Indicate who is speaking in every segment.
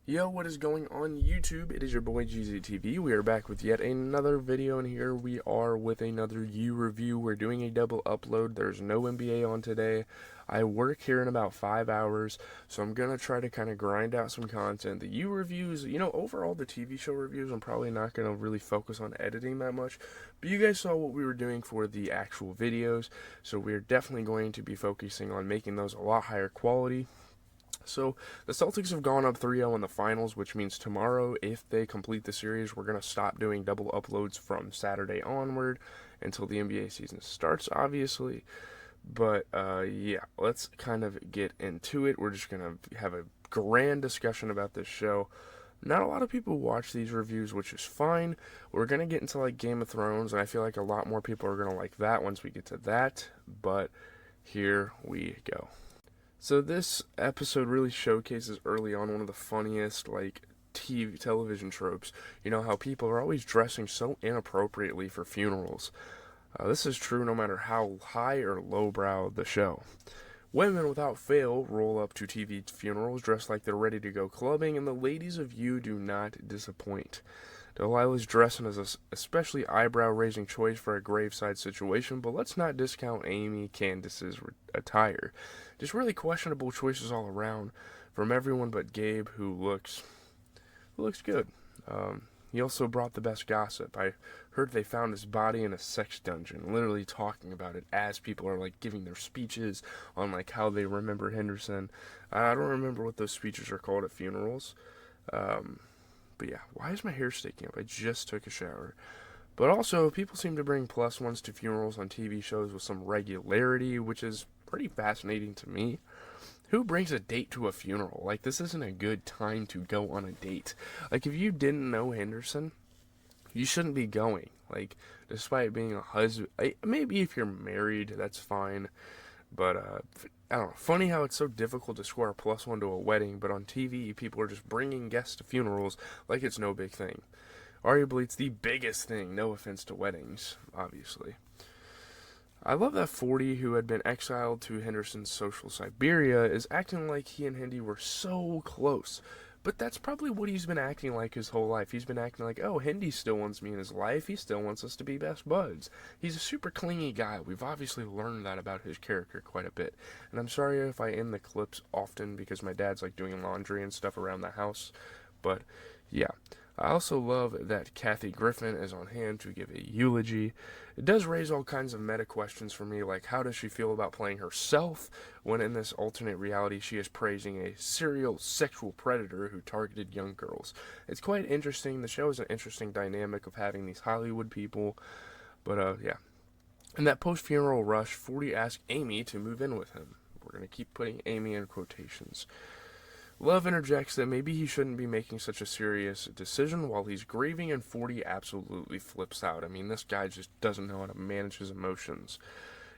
Speaker 1: Yo, what is going on YouTube? It is your boy GZTV. We are back with yet another video, and here we are with another U review. We're doing a double upload. There's no NBA on today. I work here in about 5 hours, so I'm gonna try to kind of grind out some content. The U reviews, overall the TV show reviews, I'm probably not gonna really focus on editing that much, but you guys saw what we were doing for the actual videos, so we're definitely going to be focusing on making those a lot higher quality. So the Celtics have gone up 3-0 in the finals, which means tomorrow, if they complete the series, we're going to stop doing double uploads from Saturday onward until the NBA season starts, obviously. But yeah, let's kind of get into it. We're just going to have a grand discussion about this show. Not a lot of people watch these reviews, which is fine. We're going to get into like Game of Thrones, and I feel like a lot more people are going to like that once we get to that. But here we go. So this episode really showcases early on one of the funniest television tropes. You know how people are always dressing so inappropriately for funerals. This is true no matter how high or lowbrow the show. Women without fail roll up to TV funerals dressed like they're ready to go clubbing, and the ladies of You do not disappoint. Delilah's dressing is an especially eyebrow-raising choice for a graveside situation, but let's not discount Amy Candace's attire. Just really questionable choices all around, from everyone but Gabe, who looks good. He also brought the best gossip. I heard they found his body in a sex dungeon, literally talking about it as people are like giving their speeches on like how they remember Henderson. I don't remember what those speeches are called at funerals. But yeah, why is my hair sticking up? I just took a shower. But also, people seem to bring plus ones to funerals on TV shows with some regularity, which is pretty fascinating to me. Who brings a date to a funeral? Like, this isn't a good time to go on a date. Like, if you didn't know Henderson, you shouldn't be going. Like, despite being a husband, maybe if you're married, that's fine. But, I don't know. Funny how it's so difficult to score a plus one to a wedding, but on TV, people are just bringing guests to funerals like it's no big thing. Arguably, it's the biggest thing, no offense to weddings, obviously. I love that 40, who had been exiled to Henderson's social Siberia, is acting like he and Hendy were so close. But that's probably what he's been acting like his whole life. He's been acting like, oh, Hendy still wants me in his life. He still wants us to be best buds. He's a super clingy guy. We've obviously learned that about his character quite a bit. And I'm sorry if I end the clips often because my dad's like doing laundry and stuff around the house. But yeah. I also love that Kathy Griffin is on hand to give a eulogy. It does raise all kinds of meta questions for me, like how does she feel about playing herself when in this alternate reality she is praising a serial sexual predator who targeted young girls. It's quite interesting. The show is an interesting dynamic of having these Hollywood people, but yeah. In that post-funeral rush, 40 asks Amy to move in with him. We're going to keep putting Amy in quotations. Love interjects that maybe he shouldn't be making such a serious decision while he's grieving, and 40 absolutely flips out. I mean, this guy just doesn't know how to manage his emotions.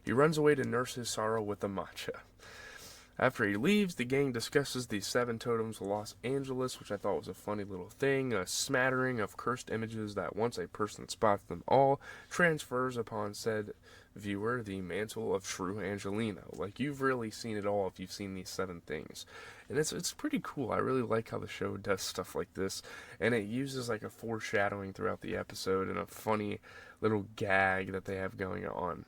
Speaker 1: He runs away to nurse his sorrow with a matcha. After he leaves, the gang discusses the 7 totems of Los Angeles, which I thought was a funny little thing, a smattering of cursed images that once a person spots them all, transfers upon said viewer the mantle of true Angelino. Like, you've really seen it all if you've seen these 7 things. And it's pretty cool. I really like how the show does stuff like this, and it uses like a foreshadowing throughout the episode and a funny little gag that they have going on.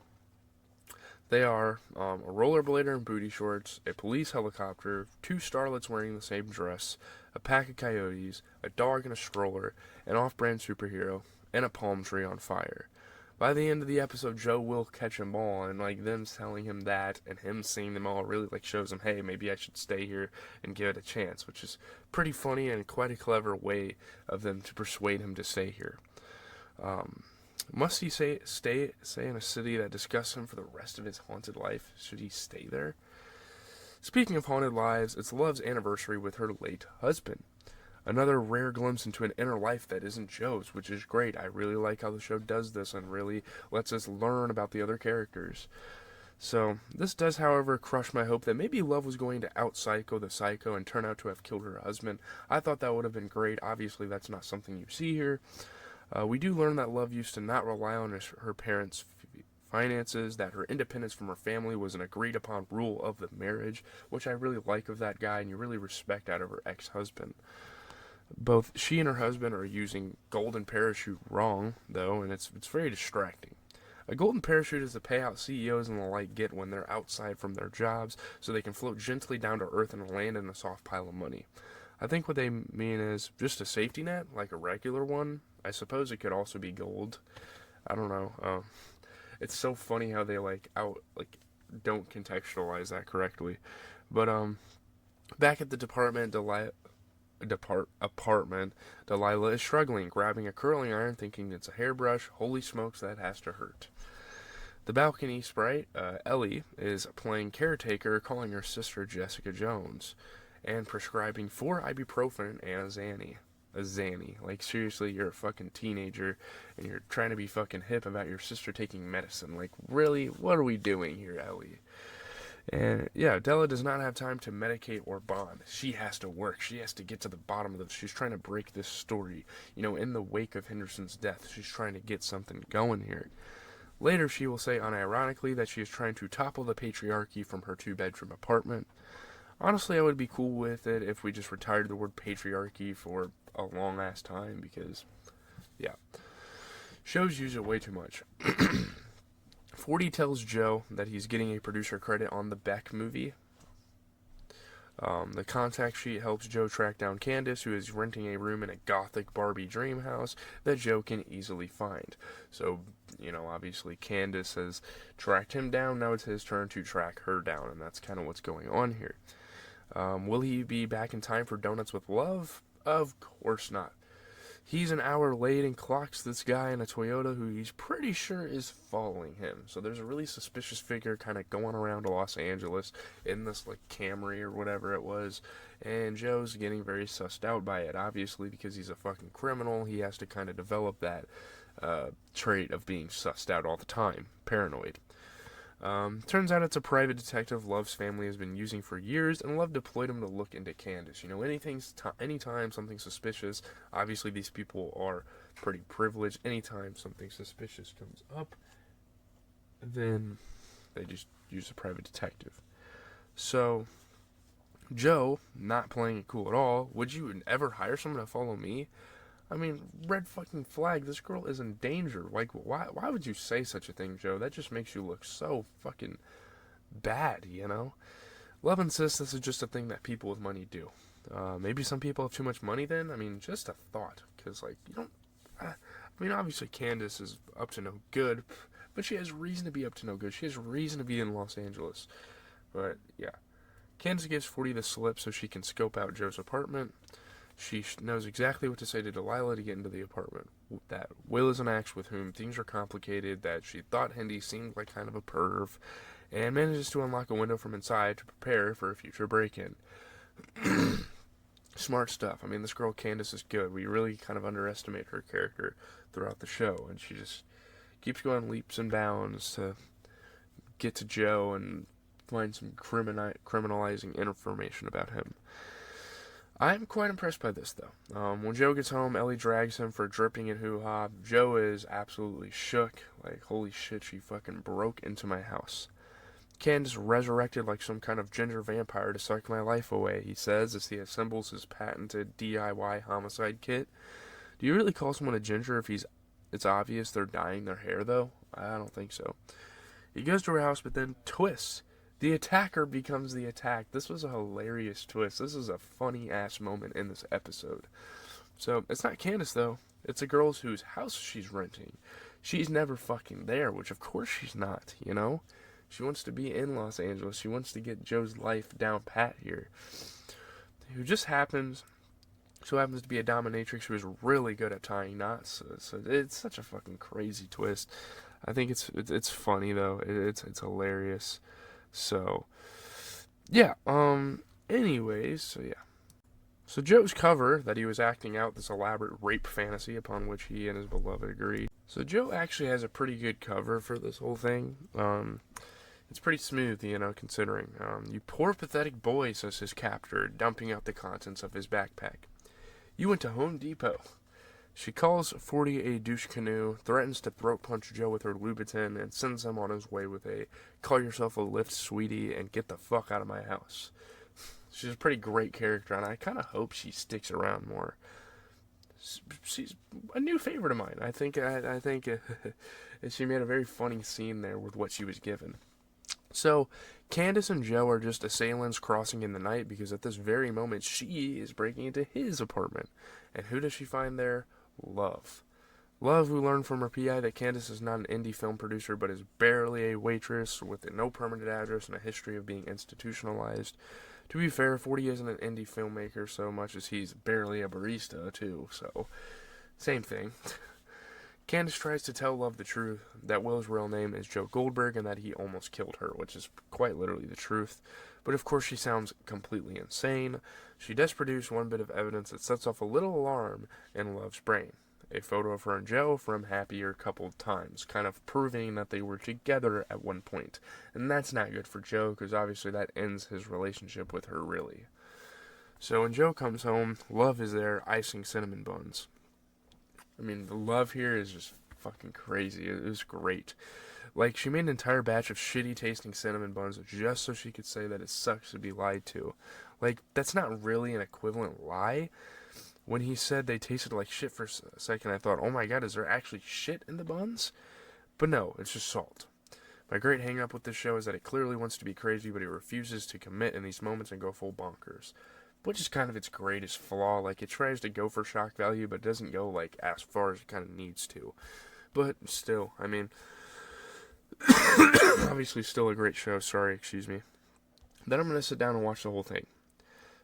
Speaker 1: They are a rollerblader in booty shorts, a police helicopter, 2 starlets wearing the same dress, a pack of coyotes, a dog in a stroller, an off-brand superhero, and a palm tree on fire. By the end of the episode, Joe will catch them all, and like them telling him that and him seeing them all really like shows him, hey, maybe I should stay here and give it a chance, which is pretty funny and quite a clever way of them to persuade him to stay here. Must he stay in a city that disgusts him for the rest of his haunted life? Should he stay there? Speaking of haunted lives, it's Love's anniversary with her late husband. Another rare glimpse into an inner life that isn't Joe's, which is great. I really like how the show does this and really lets us learn about the other characters. So, this does, however, crush my hope that maybe Love was going to out-psycho the psycho and turn out to have killed her husband. I thought that would have been great. Obviously, that's not something you see here. We do learn that Love used to not rely on her parents' finances, that her independence from her family was an agreed-upon rule of the marriage, which I really like of that guy, and you really respect out of her ex-husband. Both she and her husband are using golden parachute wrong, though, and it's very distracting. A golden parachute is the payout CEOs and the like get when they're outside from their jobs so they can float gently down to earth and land in a soft pile of money. I think what they mean is just a safety net, like a regular one. I suppose it could also be gold. I don't know. It's so funny how they don't contextualize that correctly. But back at the apartment, Delilah is struggling, grabbing a curling iron, thinking it's a hairbrush. Holy smokes, that has to hurt. The balcony sprite, Ellie, is playing caretaker, calling her sister Jessica Jones, and prescribing 4 ibuprofen and a Zanny. Like, seriously, you're a fucking teenager, and you're trying to be fucking hip about your sister taking medicine. Like, really? What are we doing here, Ellie? And, yeah, Della does not have time to medicate or bond. She has to work. She has to get to the bottom of this. She's trying to break this story. You know, in the wake of Henderson's death, she's trying to get something going here. Later, she will say unironically that she is trying to topple the patriarchy from her 2-bedroom apartment. Honestly, I would be cool with it if we just retired the word patriarchy for a long-ass time, because, yeah, shows use it way too much. 40 tells Joe that he's getting a producer credit on the Beck movie. The contact sheet helps Joe track down Candace, who is renting a room in a gothic Barbie dream house that Joe can easily find. So, you know, obviously Candace has tracked him down. Now it's his turn to track her down, and that's kind of what's going on here. Will he be back in time for Donuts with Love? Of course not. He's an hour late and clocks this guy in a Toyota who he's pretty sure is following him. So there's a really suspicious figure kind of going around Los Angeles in this, like, Camry or whatever it was. And Joe's getting very sussed out by it, obviously, because he's a fucking criminal. He has to kind of develop that trait of being sussed out all the time. Paranoid. Turns out it's a private detective Love's family has been using for years, and Love deployed him to look into Candace. You know, anytime something suspicious, obviously these people are pretty privileged. Anytime something suspicious comes up, then they just use a private detective. So, Joe, not playing it cool at all, would you ever hire someone to follow me? I mean, red fucking flag, this girl is in danger. Like, why would you say such a thing, Joe? That just makes you look so fucking bad, you know? Love insists this is just a thing that people with money do. Maybe some people have too much money then? I mean, just a thought. Because, like, you don't... I mean, obviously Candace is up to no good, but she has reason to be up to no good. She has reason to be in Los Angeles. But, yeah. Candace gives 40 the slip so she can scope out Joe's apartment. She knows exactly what to say to Delilah to get into the apartment. That Will is an axe with whom things are complicated, that she thought Hendy seemed like kind of a perv, and manages to unlock a window from inside to prepare for a future break-in. Smart stuff. I mean, this girl Candace is good. We really kind of underestimate her character throughout the show, and she just keeps going leaps and bounds to get to Joe and find some criminalizing information about him. I'm quite impressed by this, though. When Joe gets home, Ellie drags him for dripping in hoo-ha. Joe is absolutely shook. Like, holy shit, she fucking broke into my house. Candace resurrected like some kind of ginger vampire to suck my life away, he says, as he assembles his patented DIY homicide kit. Do you really call someone a ginger if it's obvious they're dyeing their hair, though? I don't think so. He goes to her house, but then twists. The attacker becomes the attacked. This was a hilarious twist. This is a funny-ass moment in this episode. So, it's not Candace, though. It's a girl whose house she's renting. She's never fucking there, which of course she's not, you know? She wants to be in Los Angeles. She wants to get Joe's life down pat here. Who just happens to be a dominatrix who is really good at tying knots. So it's such a fucking crazy twist. I think it's funny, though. It's hilarious. So, yeah, anyways, so yeah. So Joe's cover that he was acting out this elaborate rape fantasy upon which he and his beloved agreed. So Joe actually has a pretty good cover for this whole thing. It's pretty smooth, you know, considering. You poor pathetic boy, says his captor, dumping out the contents of his backpack. You went to Home Depot. She calls 40 a douche canoe, threatens to throat punch Joe with her Louboutin, and sends him on his way with a call yourself a lift, sweetie, and get the fuck out of my house. She's a pretty great character, and I kind of hope she sticks around more. She's a new favorite of mine. I think she made a very funny scene there with what she was given. So, Candace and Joe are just assailants crossing in the night because at this very moment she is breaking into his apartment. And who does she find there? Love. Love, who learned from her PI that Candace is not an indie film producer but is barely a waitress with no permanent address and a history of being institutionalized. To be fair, 40 isn't an indie filmmaker so much as he's barely a barista, too, so same thing. Candace tries to tell Love the truth, that Will's real name is Joe Goldberg and that he almost killed her, which is quite literally the truth. But of course she sounds completely insane. She does produce one bit of evidence that sets off a little alarm in Love's brain. A photo of her and Joe from happier coupled times, kind of proving that they were together at one point. And that's not good for Joe, because obviously that ends his relationship with her, really. So when Joe comes home, Love is there icing cinnamon buns. I mean, the love here is just fucking crazy. It was great. Like, she made an entire batch of shitty tasting cinnamon buns just so she could say that it sucks to be lied to. Like, that's not really an equivalent lie. When he said they tasted like shit for a second, I thought, oh my god, is there actually shit in the buns? But no, it's just salt. My great hang up with this show is that it clearly wants to be crazy, but it refuses to commit in these moments and go full bonkers. Which is kind of its greatest flaw. Like, it tries to go for shock value, but doesn't go, like, as far as it kind of needs to. But still, I mean, obviously still a great show. Sorry, excuse me. Then I'm going to sit down and watch the whole thing.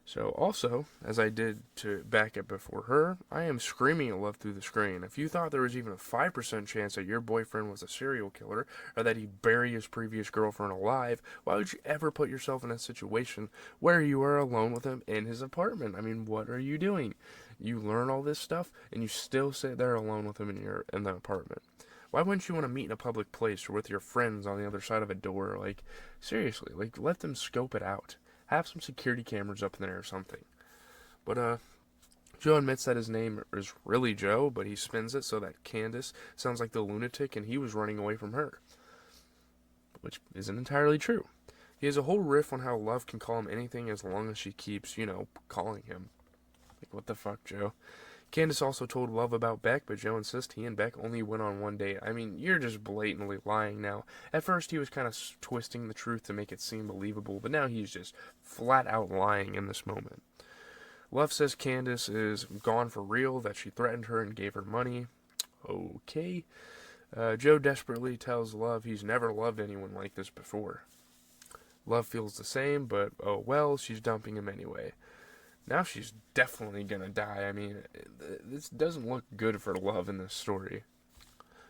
Speaker 1: So also, as I did to back it before her, I am screaming at Love through the screen. If you thought there was even a 5% chance that your boyfriend was a serial killer, or that he'd bury his previous girlfriend alive, why would you ever put yourself in a situation where you are alone with him in his apartment? I mean, what are you doing? You learn all this stuff, and you still sit there alone with him in the apartment. Why wouldn't you want to meet in a public place or with your friends on the other side of a door? Like, seriously, like, let them scope it out. Have some security cameras up in there or something. But, Joe admits that his name is really Joe, but he spins it so that Candace sounds like the lunatic and he was running away from her. Which isn't entirely true. He has a whole riff on how Love can call him anything as long as she keeps, calling him. Like, what the fuck, Joe? Candace also told Love about Beck, but Joe insists he and Beck only went on one date. I mean, you're just blatantly lying now. At first, he was kind of twisting the truth to make it seem believable, but now he's just flat out lying in this moment. Love says Candace is gone for real, that she threatened her and gave her money. Okay. Joe desperately tells Love he's never loved anyone like this before. Love feels the same, but oh well, she's dumping him anyway. Now she's definitely gonna die. I mean, this doesn't look good for Love in this story.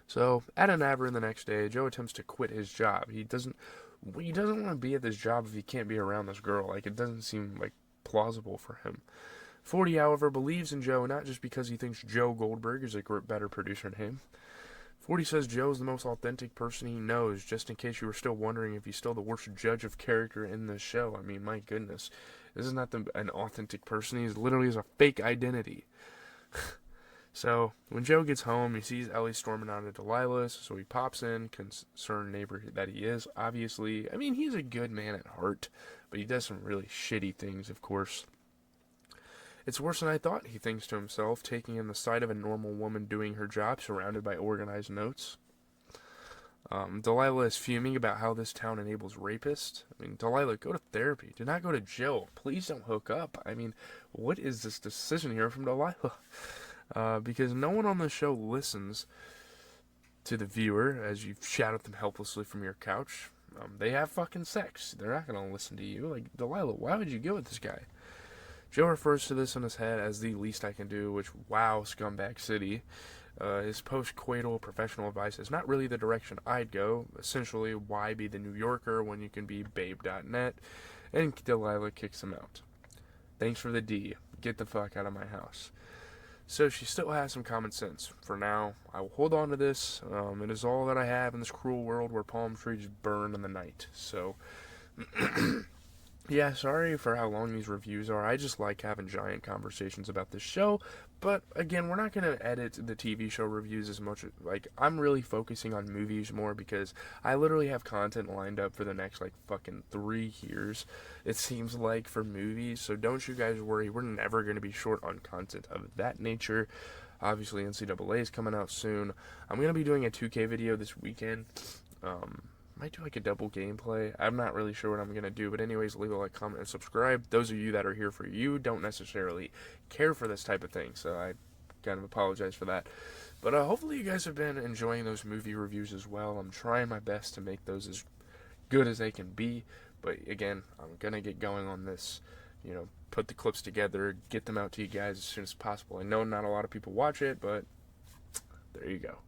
Speaker 1: So, at an Anaver the next day, Joe attempts to quit his job. He doesn't want to be at this job if he can't be around this girl. Like, it doesn't seem, plausible for him. 40, however, believes in Joe, not just because he thinks Joe Goldberg is a better producer than him. 40 says Joe is the most authentic person he knows, just in case you were still wondering if he's still the worst judge of character in this show. I mean, my goodness. This is not an authentic person. He's literally has a fake identity. So, when Joe gets home, he sees Ellie storming out of Delilah's, so he pops in, concerned neighbor that he is. Obviously, I mean, he's a good man at heart, but he does some really shitty things, of course. It's worse than I thought, he thinks to himself, taking in the sight of a normal woman doing her job, surrounded by organized notes. Delilah is fuming about how this town enables rapists. I mean, Delilah, go to therapy. Do not go to jail. Please don't hook up. I mean, what is this decision here from Delilah? Because no one on the show listens to the viewer as you shout at them helplessly from your couch. They have fucking sex. They're not going to listen to you. Like, Delilah, why would you go with this guy? Joe refers to this in his head as the least I can do, which, wow, scumbag city. His post-coital professional advice is not really the direction I'd go. Essentially, why be the New Yorker when you can be babe.net? And Delilah kicks him out. Thanks for the D. Get the fuck out of my house. So she still has some common sense. For now, I will hold on to this. It is all that I have in this cruel world where palm trees burn in the night. So, Yeah, sorry for how long these reviews are. I just like having giant conversations about this show. But again, we're not going to edit the TV show reviews as much. Like, I'm really focusing on movies more because I literally have content lined up for the next, like, fucking 3 years, it seems like, for movies. So don't you guys worry. We're never going to be short on content of that nature. Obviously, NCAA is coming out soon. I'm going to be doing a 2K video this weekend. Um, might do like a double gameplay. I'm not really sure what I'm gonna do, but anyways, leave a like, comment, and subscribe. Those of you that are here for you don't necessarily care for this type of thing, so I kind of apologize for that. But hopefully you guys have been enjoying those movie reviews as well. I'm trying my best to make those as good as they can be, but again, I'm gonna get going on this. Put the clips together, get them out to you guys as soon as possible. I know not a lot of people watch it, but there you go.